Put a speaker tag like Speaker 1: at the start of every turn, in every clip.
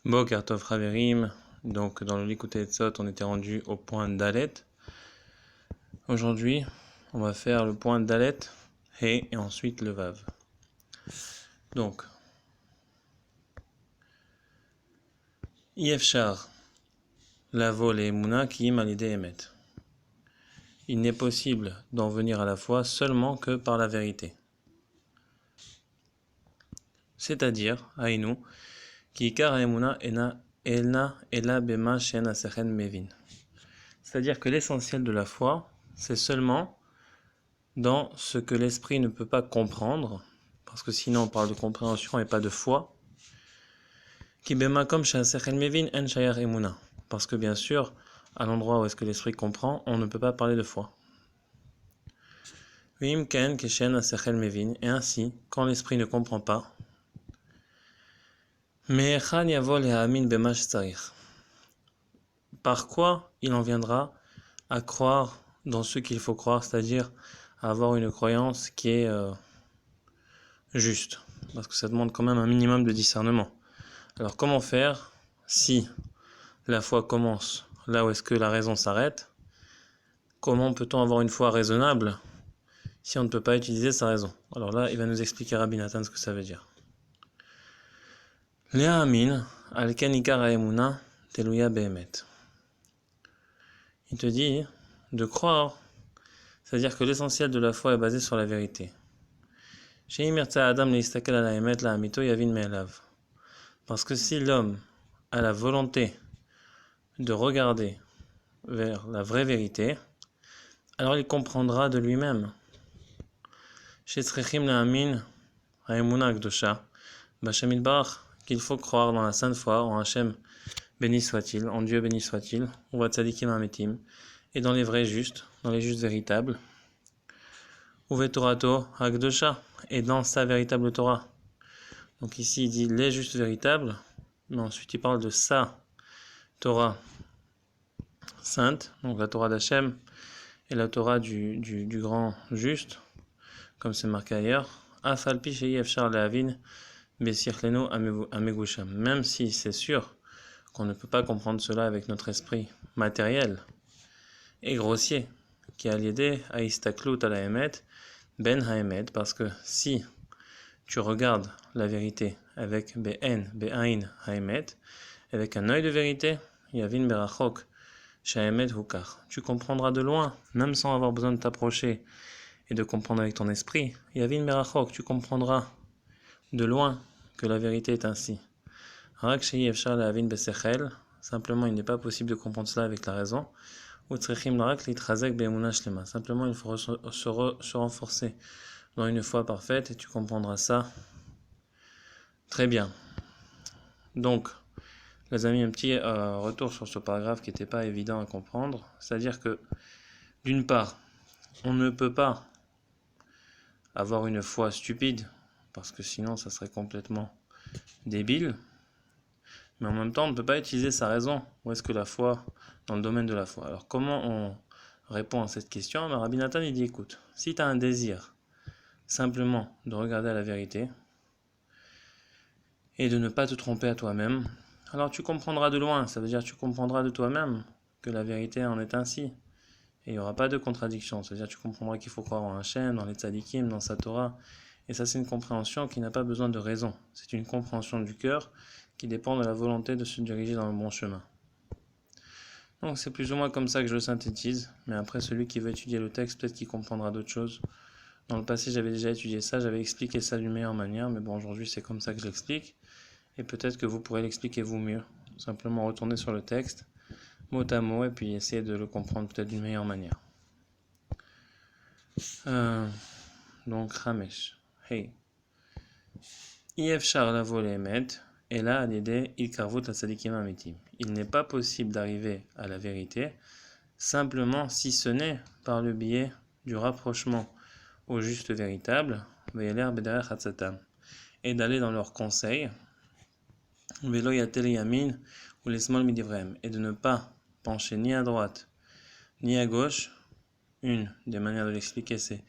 Speaker 1: Boker Tov Haverim, donc dans le Likutei Etzot, on était rendu au point Dalet. Aujourd'hui, on va faire le point Dalet, He et ensuite le Vav. Donc, Yefchar, Lavo le Emuna ki im alide emet. Il n'est possible d'en venir à la foi seulement que par la vérité. C'est-à-dire, Haïnu, ki ikar emuna elna ela bema shen asechen mevin. C'est-à-dire que l'essentiel de la foi, c'est seulement dans ce que l'esprit ne peut pas comprendre, parce que sinon on parle de compréhension et pas de foi. Ki bema kom she'asechel mevin en shayar emuna. Parce que bien sûr, à l'endroit où est-ce que l'esprit comprend, on ne peut pas parler de foi. Vim ken keshen asechel mevin. Et ainsi, quand l'esprit ne comprend pas, me'echan yavo le'amin bema shetzarich. Par quoi il en viendra à croire dans ce qu'il faut croire, c'est-à-dire à avoir une croyance qui est juste, parce que ça demande quand même un minimum de discernement. Alors comment faire si la foi commence là où est-ce que la raison s'arrête? Comment peut-on avoir une foi raisonnable si on ne peut pas utiliser sa raison? Alors là, il va nous expliquer Rabbi Nathan ce que ça veut dire. Lea amin al ken ikar ha'emuna teluya behemet. Il te dit de croire, c'est-à-dire que l'essentiel de la foi est basé sur la vérité. Parce que si l'homme a la volonté de regarder vers la vraie vérité, alors il comprendra de lui-même. Qu'il faut croire dans la sainte foi, en Hachem béni soit-il, en Dieu béni soit-il, ou à tzadikim ametim, et dans les vrais justes, dans les justes véritables, ou vetorato hakdosha, et dans sa véritable Torah. Donc ici il dit les justes véritables, mais ensuite il parle de sa Torah sainte, donc la Torah d'Hachem et la Torah du grand juste, comme c'est marqué ailleurs. Afalpi shei efshar lehavin besichlenu amegusham. Même si c'est sûr qu'on ne peut pas comprendre cela avec notre esprit matériel et grossier, qui a l'idée à istaklut ala emet ben haemet, parce que si tu regardes la vérité avec be'en, be'ain, haemet, avec un œil de vérité, yavin berachok, shaemet hukar. Tu comprendras de loin, même sans avoir besoin de t'approcher et de comprendre avec ton esprit. Yavin berachok, tu comprendras de loin que la vérité est ainsi. Rak shei efshar lehavin besechel, simplement il n'est pas possible de comprendre cela avec la raison. Ou tzrichim larak litrazek be'emuna shlema. Simplement il faut se renforcer dans une foi parfaite et tu comprendras ça très bien. Donc, les amis, un petit retour sur ce paragraphe qui n'était pas évident à comprendre. C'est-à-dire que, d'une part, on ne peut pas avoir une foi stupide, parce que sinon ça serait complètement débile. Mais en même temps, on ne peut pas utiliser sa raison. Où est-ce que la foi, dans le domaine de la foi? Alors, comment on répond à cette question? Rabbi Nathan, il dit, écoute, si tu as un désir simplement de regarder à la vérité et de ne pas te tromper à toi-même, alors tu comprendras de loin, ça veut dire tu comprendras de toi-même que la vérité en est ainsi. Et il n'y aura pas de contradiction, c'est-à-dire tu comprendras qu'il faut croire en Hachem, dans les tzadikim, dans sa Torah. Et ça, c'est une compréhension qui n'a pas besoin de raison. C'est une compréhension du cœur qui dépend de la volonté de se diriger dans le bon chemin. Donc c'est plus ou moins comme ça que je le synthétise, mais après celui qui veut étudier le texte, peut-être qu'il comprendra d'autres choses. Dans le passé, j'avais déjà étudié ça, j'avais expliqué ça d'une meilleure manière, mais bon, aujourd'hui, c'est comme ça que je l'explique. Et peut-être que vous pourrez l'expliquer vous mieux. Simplement retourner sur le texte, mot à mot, et puis essayer de le comprendre peut-être d'une meilleure manière. Donc, Ramesh. Hey. Yefchar lavo le'emet, et là, à l'idée, il karvut la tzadikim ametim. Il n'est pas possible d'arriver à la vérité, simplement si ce n'est par le biais du rapprochement au juste véritable, et d'aller dans leurs conseils, et de ne pas pencher ni à droite ni à gauche. Une des manières de l'expliquer, c'est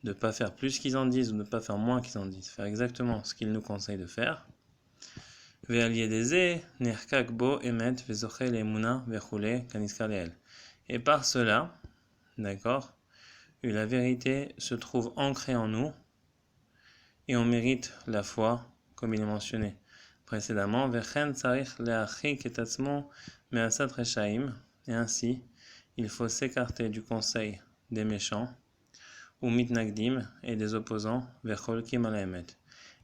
Speaker 1: de ne pas faire plus qu'ils en disent ou de ne pas faire moins qu'ils en disent, faire exactement ce qu'ils nous conseillent de faire. ועל ידי זה נחקק בו אמת וזוכה לאמונה וכולי כנזכר לעיל. Et par cela, d'accord, la vérité se trouve ancrée en nous et on mérite la foi, comme il est mentionné précédemment. וכן צריך להרחיק את עצמו מעשת רשעים, et ainsi, il faut s'écarter du conseil des méchants, ou mitnagdim, et des opposants, vecholkim al haemet,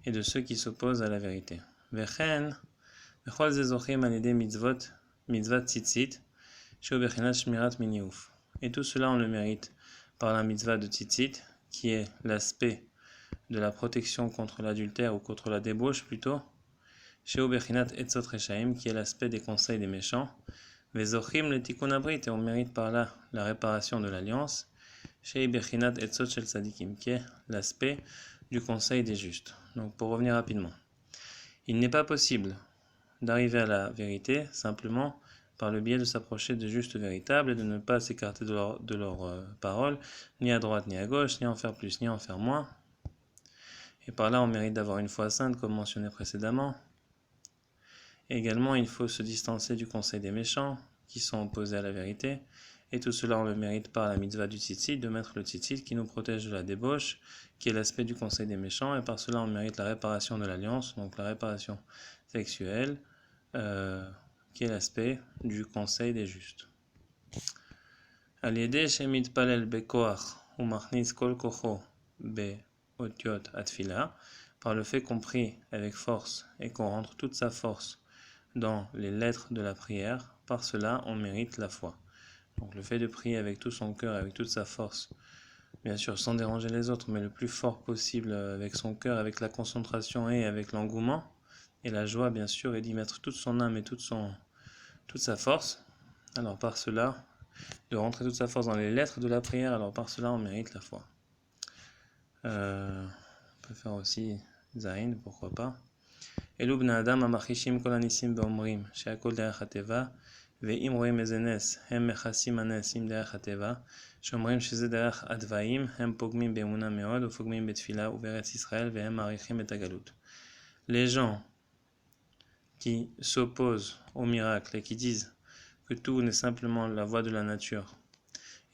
Speaker 1: et de ceux qui s'opposent à la vérité. וכן, וכל זה זוכים על ידי מצוות ציצית, שהוא בחינת שמירת מניאוף. Et tout cela on le mérite par la mitzvah de tzitzit, qui est l'aspect de la protection contre l'adultère ou contre la débauche plutôt, chez Bechinat Etzot Rechaim, qui est l'aspect des conseils des méchants, Vezochim le Tikkun Abrit, et on mérite par là la réparation de l'alliance, chez Bechinat Etzot Shel Tzadikim, qui est l'aspect du conseil des justes. Donc pour revenir rapidement, il n'est pas possible d'arriver à la vérité simplement par le biais de s'approcher de justes véritables et de ne pas s'écarter de leurs paroles, ni à droite ni à gauche, ni en faire plus ni en faire moins. Et par là, on mérite d'avoir une foi sainte, comme mentionné précédemment. Et également, il faut se distancer du conseil des méchants, qui sont opposés à la vérité. Et tout cela, on le mérite par la mitzvah du tzitzit, de mettre le tzitzit qui nous protège de la débauche, qui est l'aspect du conseil des méchants. Et par cela, on mérite la réparation de l'alliance, donc la réparation sexuelle, qui est l'aspect du conseil des justes. Al yedei shemitpalel bekoach umachnis kol kocho be otiot atfila, par le fait qu'on prie avec force et qu'on rentre toute sa force dans les lettres de la prière, par cela on mérite la foi. Donc le fait de prier avec tout son cœur, avec toute sa force, bien sûr sans déranger les autres, mais le plus fort possible avec son cœur, avec la concentration et avec l'engouement, et la joie bien sûr, et d'y mettre toute son âme et toute sa force, alors par cela, de rentrer toute sa force dans les lettres de la prière, alors par cela on mérite la foi. On peut faire aussi Zain, pourquoi pas. אלו בני אדם המחישים כל הניסים ואומרים שהכל דרך הטבע, ואם רואים איזה נס הם מכסים הנס עם דרך הטבע, שאומרים שזה דרך הדבעים, הם פוגמים באמונה מאוד ופוגמים בתפילה ובארץ ישראל והם מעריכים את הגלות. Les gens qui s'opposent au miracle et qui disent que tout n'est simplement la voie de la nature,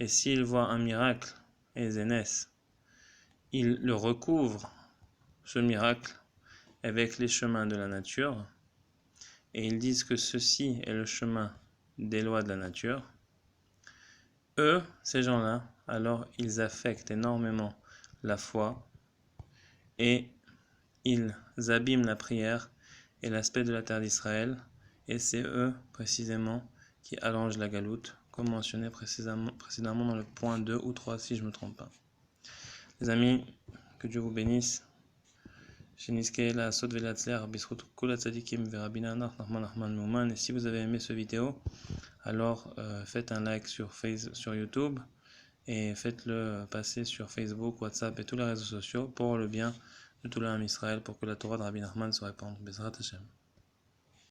Speaker 1: et s'ils voient un miracle et zénès, ils le recouvrent, ce miracle, avec les chemins de la nature, et ils disent que ceci est le chemin des lois de la nature. Eux, ces gens-là, alors ils affectent énormément la foi et ils abîment la prière et l'aspect de la terre d'Israël, et c'est eux précisément qui allongent la galoute, comme mentionné précédemment dans le point 2 ou 3 si je ne me trompe pas. Les amis, que Dieu vous bénisse. Et si vous avez aimé cette vidéo, alors faites un like sur YouTube et faites-le passer sur Facebook, WhatsApp et tous les réseaux sociaux pour le bien de tout l'âme Israël, pour que la Torah de Rabbi Nachman se répande. Bezrat Hashem.